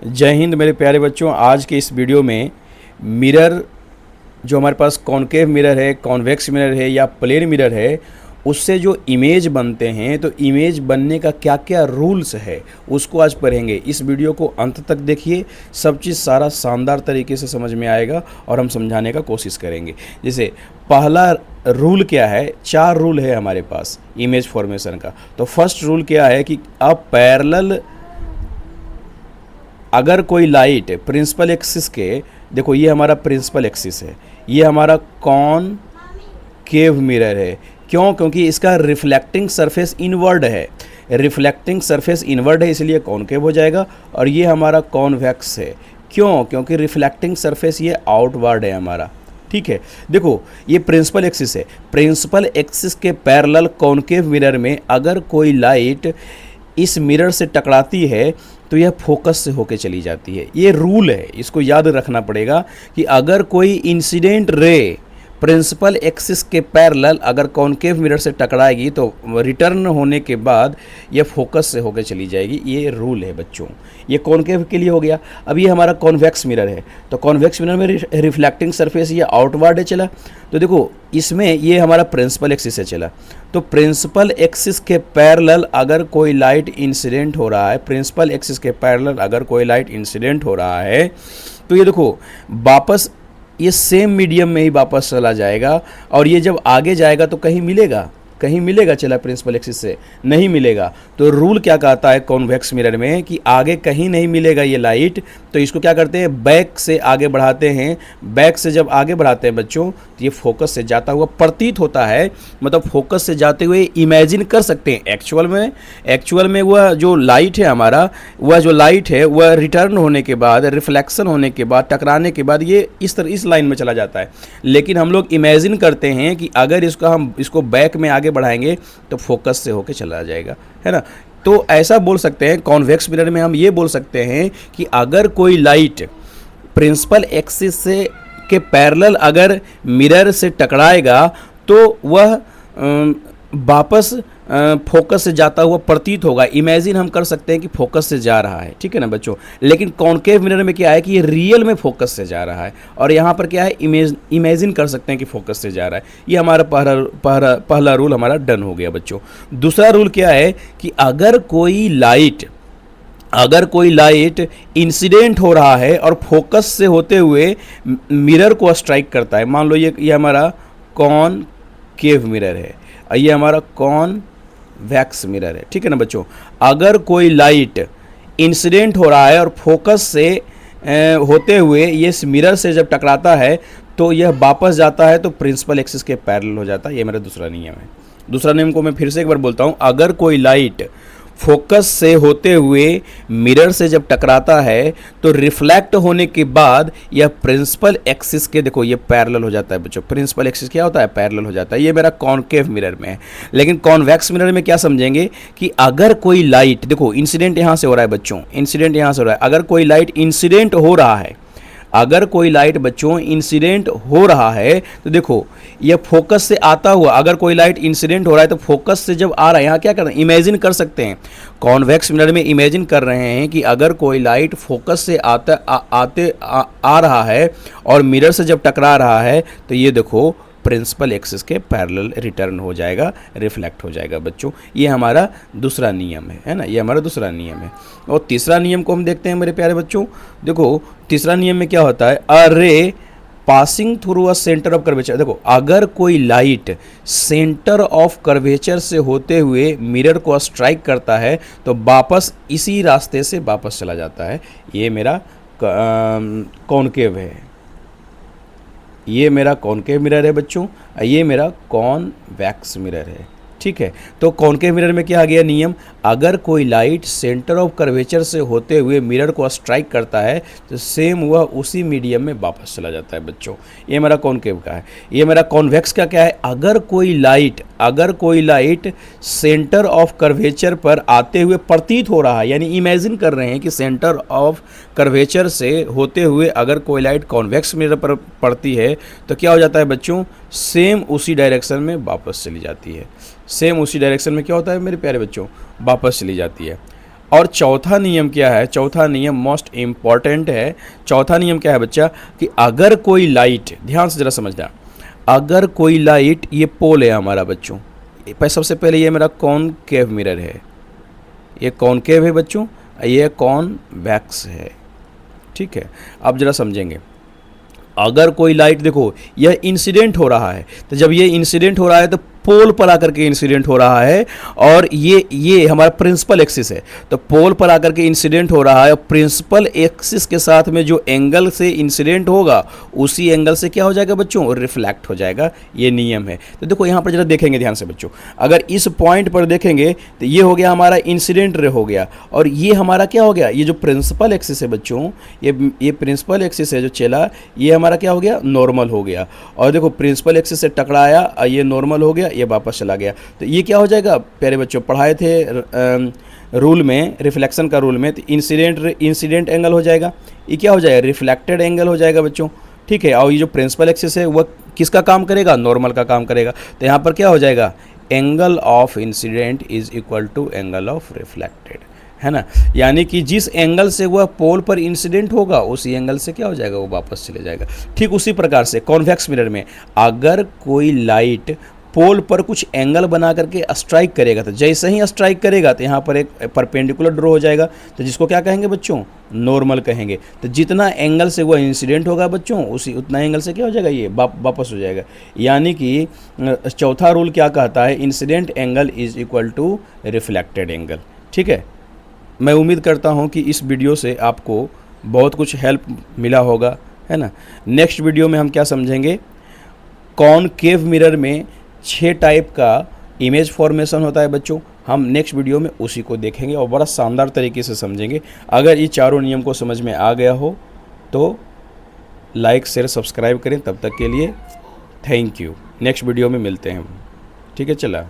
जय हिंद मेरे प्यारे बच्चों। आज के इस वीडियो में मिरर जो हमारे पास कॉनकेव मिरर है, कॉन्वेक्स मिरर है या प्लेन मिरर है, उससे जो इमेज बनते हैं तो इमेज बनने का क्या क्या रूल्स है उसको आज पढ़ेंगे। इस वीडियो को अंत तक देखिए, सब चीज़ सारा शानदार तरीके से समझ में आएगा और हम समझाने का कोशिश करेंगे। जैसे पहला रूल क्या है, 4 रूल है हमारे पास इमेज फॉर्मेशन का। तो फर्स्ट रूल क्या है कि अब पैरेलल अगर कोई लाइट प्रिंसिपल एक्सिस के, देखो ये हमारा प्रिंसिपल एक्सिस है, ये हमारा कॉनकेव मिरर है। क्यों? क्योंकि इसका रिफ्लेक्टिंग सरफेस इनवर्ड है, रिफ्लेक्टिंग सरफेस इनवर्ड है इसलिए कॉनकेव हो जाएगा। और ये हमारा कॉन्वेक्स है। क्यों? क्योंकि रिफ्लेक्टिंग सरफेस ये आउटवर्ड है हमारा। ठीक है, देखो ये प्रिंसिपल एक्सिस है, प्रिंसिपल एक्सिस के पैरेलल कॉनकेव मिरर में अगर कोई लाइट इस मिरर से टकराती है तो यह फोकस से होके चली जाती है। ये रूल है, इसको याद रखना पड़ेगा कि अगर कोई इंसिडेंट रे प्रिंसिपल एक्सिस के पैरेलल अगर कॉनकेव मिरर से टकराएगी तो रिटर्न होने के बाद यह फोकस से होकर चली जाएगी। ये रूल है बच्चों। ये कॉनकेव के लिए हो गया। अब ये हमारा कॉन्वेक्स मिरर है, तो कॉन्वेक्स मिरर में रिफ्लेक्टिंग सरफेस ये आउटवर्ड है चला। तो देखो इसमें ये हमारा प्रिंसिपल एक्सिस से चला, तो प्रिंसिपल एक्सिस के पैरेलल अगर कोई लाइट इंसिडेंट हो रहा है, प्रिंसिपल एक्सिस के पैरेलल अगर कोई लाइट इंसिडेंट हो रहा है तो ये देखो वापस ये सेम मीडियम में ही वापस चला जाएगा। और ये जब आगे जाएगा तो कहीं मिलेगा चला प्रिंसिपल एक्सिस से? नहीं मिलेगा। तो रूल क्या कहता है कॉन्वेक्स मिरर में कि आगे कहीं नहीं मिलेगा ये लाइट, तो इसको क्या करते हैं, बैक से आगे बढ़ाते हैं। बैक से जब आगे बढ़ाते हैं बच्चों तो ये फोकस से जाता हुआ प्रतीत होता है, मतलब फोकस से जाते हुए इमेजिन कर सकते हैं। एक्चुअल में वह जो लाइट है हमारा, वह जो लाइट है वह रिटर्न होने के बाद, रिफ्लेक्शन होने के बाद, टकराने के बाद ये इस लाइन में चला जाता है। लेकिन हम लोग इमेजिन करते हैं कि अगर हम इसको बैक में आगे बढ़ाएंगे तो फोकस से होके चला जाएगा, है ना। तो ऐसा बोल सकते हैं कॉन्वेक्स मिरर में, हम ये बोल सकते हैं कि अगर कोई लाइट प्रिंसिपल एक्सिस से के पैरेलल अगर मिरर से टकराएगा तो वह वापस फोकस से जाता हुआ प्रतीत होगा। इमेजिन हम कर सकते हैं कि फोकस से जा रहा है, ठीक है ना बच्चों। लेकिन कॉनकेव मिरर में क्या है कि ये रियल में फोकस से जा रहा है, और यहाँ पर क्या है, इमेजिन कर सकते हैं कि फोकस से जा रहा है। ये हमारा पहला रूल हमारा डन हो गया बच्चों। दूसरा रूल क्या है कि अगर कोई लाइट इंसिडेंट हो रहा है और फोकस से होते हुए मिरर को स्ट्राइक करता है, मान लो ये हमारा कॉनकेव मिरर है, ये हमारा कॉन्वेक्स मिरर है, ठीक है ना बच्चों। अगर कोई लाइट इंसिडेंट हो रहा है और फोकस से होते हुए ये इस मिरर से जब टकराता है तो यह वापस जाता है तो प्रिंसिपल एक्सिस के पैरेलल हो जाता है। ये मेरा दूसरा नियम है। दूसरा नियम को मैं फिर से एक बार बोलता हूँ, अगर कोई लाइट फोकस से होते हुए मिरर से जब टकराता है तो रिफ्लेक्ट होने के बाद यह प्रिंसिपल एक्सिस के, देखो ये पैरेलल हो जाता है बच्चों। प्रिंसिपल एक्सिस क्या होता है, पैरेलल हो जाता है। ये मेरा कॉनकेव मिरर में है। लेकिन कॉन्वेक्स मिरर में क्या समझेंगे कि अगर कोई लाइट, देखो इंसिडेंट यहाँ से हो रहा है बच्चों, इंसिडेंट यहाँ से हो रहा है। अगर कोई लाइट इंसिडेंट हो रहा है, अगर कोई लाइट बच्चों इंसिडेंट हो रहा है तो देखो ये फोकस से आता हुआ, अगर कोई लाइट इंसिडेंट हो रहा है तो फोकस से जब आ रहा है, यहाँ क्या कर रहे हैं, इमेजिन कर सकते हैं। कॉन्वेक्स मिरर में इमेजिन कर रहे हैं कि अगर कोई लाइट फोकस से आ रहा है और मिरर से जब टकरा रहा है तो ये देखो प्रिंसिपल एक्सिस के पैरेलल रिटर्न हो जाएगा, रिफ्लेक्ट हो जाएगा बच्चों। ये हमारा दूसरा नियम है ना, ये हमारा दूसरा नियम है। और तीसरा नियम को हम देखते हैं मेरे प्यारे बच्चों। देखो तीसरा नियम में क्या होता है, a ray passing through a centre of curvature. देखो अगर कोई लाइट सेंटर ऑफ कर्वेचर से होते हुए मिरर को स्ट्राइक करता है तो वापस इसी रास्ते से वापस चला जाता है। ये मेरा कॉनकेव है, ये मेरा कॉनकेव मिरर है बच्चों, ये मेरा कॉन्वेक्स मिरर है, ठीक है। तो कॉनकेव मिरर में क्या आ गया नियम, अगर कोई लाइट सेंटर ऑफ कर्वेचर से होते हुए मिरर को स्ट्राइक करता है तो सेम वह उसी मीडियम में वापस चला जाता है बच्चों। ये मेरा कॉनकेव का है। ये मेरा कॉन्वेक्स का क्या है, अगर कोई लाइट सेंटर ऑफ कर्वेचर पर आते हुए प्रतीत हो रहा है, यानी इमेजिन कर रहे हैं कि सेंटर ऑफ कर्वेचर से होते हुए अगर कोई लाइट कॉन्वेक्स मिरर पर पड़ती है तो क्या हो जाता है बच्चों, सेम उसी डायरेक्शन में वापस चली जाती है। सेम उसी डायरेक्शन में क्या होता है मेरे प्यारे बच्चों, वापस चली जाती है। और चौथा नियम क्या है, चौथा नियम मोस्ट इम्पॉर्टेंट है। चौथा नियम क्या है बच्चा, कि अगर कोई लाइट, ध्यान से ज़रा समझना, अगर कोई लाइट, ये पोल है हमारा बच्चों, सबसे पहले ये मेरा कॉनकेव मिरर है, ये कॉनकेव है बच्चों, ये कॉनवेक्स है, ठीक है। अब ज़रा समझेंगे, अगर कोई लाइट, देखो यह इंसिडेंट हो रहा है, तो जब ये इंसिडेंट हो रहा है तो पोल पर आकर के इंसिडेंट हो रहा है, और ये हमारा प्रिंसिपल एक्सिस है, तो पोल पर आकर के इंसिडेंट हो रहा है, और प्रिंसिपल एक्सिस के साथ में जो एंगल से इंसिडेंट होगा उसी एंगल से क्या हो जाएगा बच्चों, रिफ्लेक्ट हो जाएगा। ये नियम है। तो देखो यहाँ पर जरा देखेंगे ध्यान से बच्चों, अगर इस पॉइंट पर देखेंगे तो ये हो गया हमारा इंसिडेंट रे हो गया, और ये हमारा क्या हो गया, ये जो प्रिंसिपल एक्सिस है बच्चों, ये प्रिंसिपल एक्सिस है जो चला, ये हमारा क्या हो गया, नॉर्मल हो गया। और देखो प्रिंसिपल एक्सिस से टकराया, ये नॉर्मल हो गया, ये वापस चला गया। तो ये क्या हो जाएगा, प्यारे बच्चों पढ़ाए थे रूल में, रिफ्लेक्शन का रूल में, तो इंसिडेंट एंगल हो जाएगा, ये क्या हो जाएगा, रिफ्लेक्टेड एंगल हो जाएगा बच्चों, ठीक है। और ये जो प्रिंसिपल एक्सिस है वह किसका काम करेगा, नॉर्मल का काम करेगा। तो यहाँ पर क्या हो जाएगा, angle of incident is equal to angle of reflected, है ना। यानी कि जिस एंगल से वह पोल पर इंसिडेंट होगा उसी एंगल से क्या हो जाएगा, वो वापस चले जाएगा। ठीक उसी प्रकार से कॉन्वेक्स मिरर में अगर कोई लाइट पोल पर कुछ एंगल बना करके स्ट्राइक करेगा, तो जैसे ही स्ट्राइक करेगा तो यहाँ पर एक परपेंडिकुलर ड्रॉ हो जाएगा, तो जिसको क्या कहेंगे बच्चों, नॉर्मल कहेंगे। तो जितना एंगल से वह इंसिडेंट होगा बच्चों, उसी उतना एंगल से क्या हो जाएगा, ये वापस हो जाएगा। यानी कि चौथा रूल क्या कहता है, incident angle is equal to reflected angle, ठीक है। मैं उम्मीद करता हूँ कि इस वीडियो से आपको बहुत कुछ हेल्प मिला होगा, है ना। नेक्स्ट वीडियो में हम क्या समझेंगे, कॉनकेव मिरर में 6 टाइप का इमेज फॉर्मेशन होता है बच्चों। हम नेक्स्ट वीडियो में उसी को देखेंगे और बड़ा शानदार तरीके से समझेंगे। अगर ये चारों नियम को समझ में आ गया हो तो लाइक शेयर सब्सक्राइब करें। तब तक के लिए थैंक यू। नेक्स्ट वीडियो में मिलते हैं हम, ठीक है। चला।